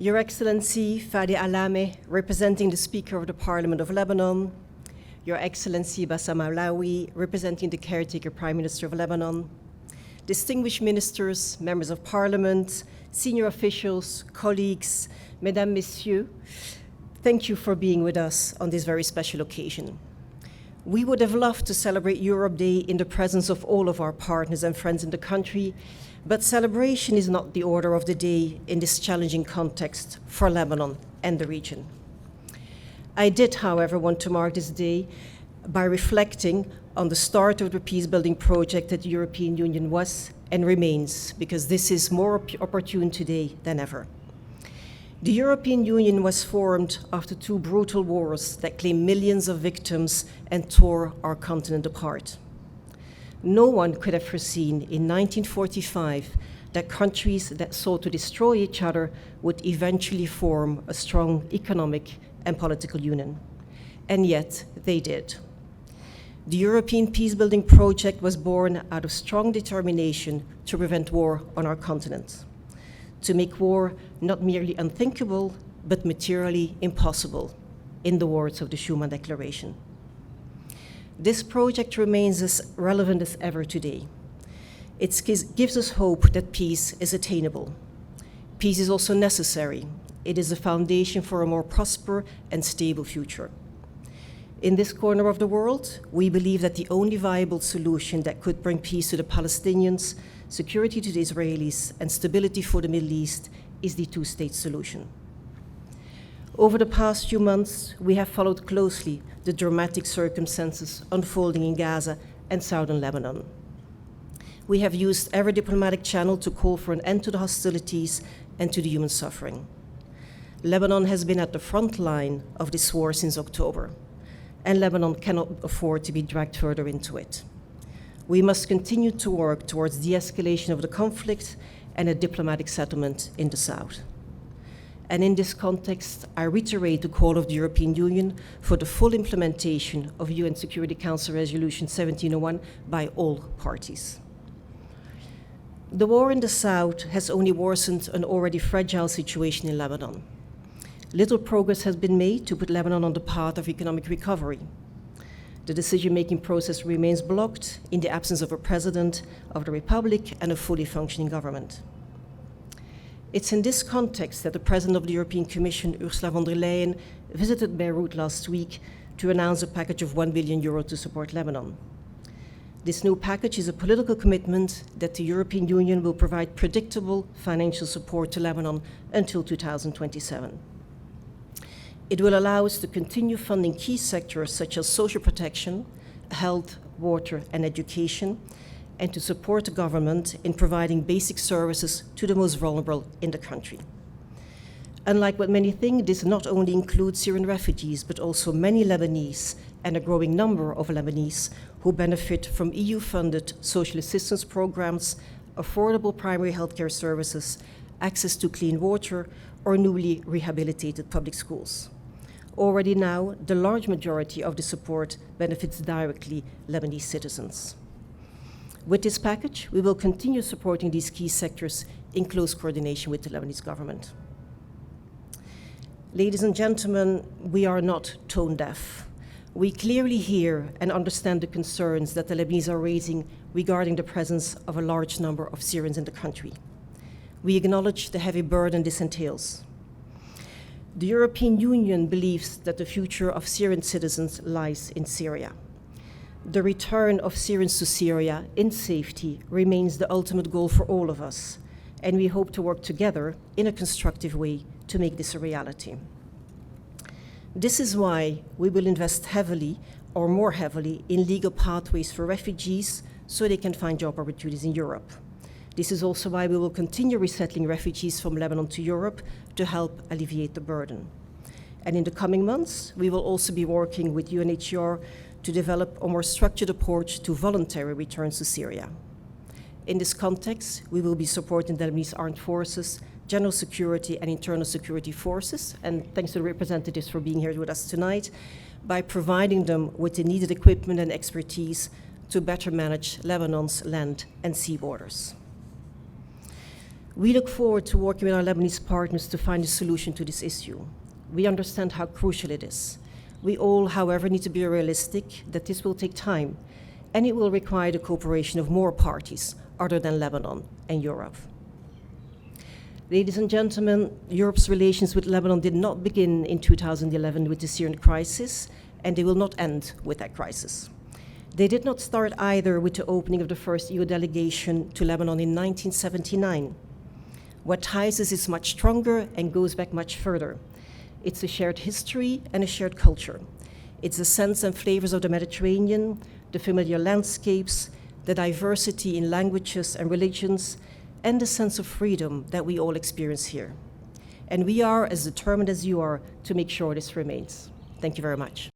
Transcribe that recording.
Your Excellency Fadi Alame, representing the Speaker of the Parliament of Lebanon, Your Excellency Bassam Alawi, representing the caretaker Prime Minister of Lebanon, distinguished ministers, members of parliament, senior officials, colleagues, mesdames, messieurs, thank you for being with us on this very special occasion. We would have loved to celebrate Europe Day in the presence of all of our partners and friends in the country, but celebration is not the order of the day in this challenging context for Lebanon and the region. I did, however, want to mark this day by reflecting on the start of the peace-building project that the European Union was and remains, because this is more opportune today than ever. The European Union was formed after two brutal wars that claimed millions of victims and tore our continent apart. No one could have foreseen in 1945 that countries that sought to destroy each other would eventually form a strong economic and political union. And yet, they did. The European peace-building project was born out of strong determination to prevent war on our continent, to make war not merely unthinkable, but materially impossible, in the words of the Schuman Declaration. This project remains as relevant as ever today. It gives us hope that peace is attainable. Peace is also necessary. It is the foundation for a more prosperous and stable future. In this corner of the world, we believe that the only viable solution that could bring peace to the Palestinians, security to the Israelis, and stability for the Middle East is the two-state solution. Over the past few months, we have followed closely the dramatic circumstances unfolding in Gaza and southern Lebanon. We have used every diplomatic channel to call for an end to the hostilities and to the human suffering. Lebanon has been at the front line of this war since October, and Lebanon cannot afford to be dragged further into it. We must continue to work towards de-escalation of the conflict and a diplomatic settlement in the south. And in this context, I reiterate the call of the European Union for the full implementation of UN Security Council Resolution 1701 by all parties. The war in the south has only worsened an already fragile situation in Lebanon. Little progress has been made to put Lebanon on the path of economic recovery. The decision-making process remains blocked in the absence of a president of the republic and a fully functioning government. It's in this context that the President of the European Commission, Ursula von der Leyen, visited Beirut last week to announce a package of €1 billion to support Lebanon. This new package is a political commitment that the European Union will provide predictable financial support to Lebanon until 2027. It will allow us to continue funding key sectors such as social protection, health, water, and education, and to support the government in providing basic services to the most vulnerable in the country. Unlike what many think, this not only includes Syrian refugees, but also many Lebanese and a growing number of Lebanese who benefit from EU-funded social assistance programs, affordable primary healthcare services, access to clean water, or newly rehabilitated public schools. Already now, the large majority of the support benefits directly Lebanese citizens. With this package, we will continue supporting these key sectors in close coordination with the Lebanese government. Ladies and gentlemen, we are not tone deaf. We clearly hear and understand the concerns that the Lebanese are raising regarding the presence of a large number of Syrians in the country. We acknowledge the heavy burden this entails. The European Union believes that the future of Syrian citizens lies in Syria. The return of Syrians to Syria in safety remains the ultimate goal for all of us, and we hope to work together in a constructive way to make this a reality. This is why we will invest heavily, or more heavily, in legal pathways for refugees so they can find job opportunities in Europe. This is also why we will continue resettling refugees from Lebanon to Europe to help alleviate the burden. And in the coming months, we will also be working with UNHCR to develop a more structured approach to voluntary returns to Syria. In this context, we will be supporting the Lebanese armed forces, general security and internal security forces, and thanks to the representatives for being here with us tonight, by providing them with the needed equipment and expertise to better manage Lebanon's land and sea borders. We look forward to working with our Lebanese partners to find a solution to this issue. We understand how crucial it is. We all, however, need to be realistic that this will take time, and it will require the cooperation of more parties other than Lebanon and Europe. Ladies and gentlemen, Europe's relations with Lebanon did not begin in 2011 with the Syrian crisis, and they will not end with that crisis. They did not start either with the opening of the first EU delegation to Lebanon in 1979. What ties us is much stronger and goes back much further. It's a shared history and a shared culture. It's the scents and flavors of the Mediterranean, the familiar landscapes, the diversity in languages and religions, and the sense of freedom that we all experience here. And we are as determined as you are to make sure this remains. Thank you very much.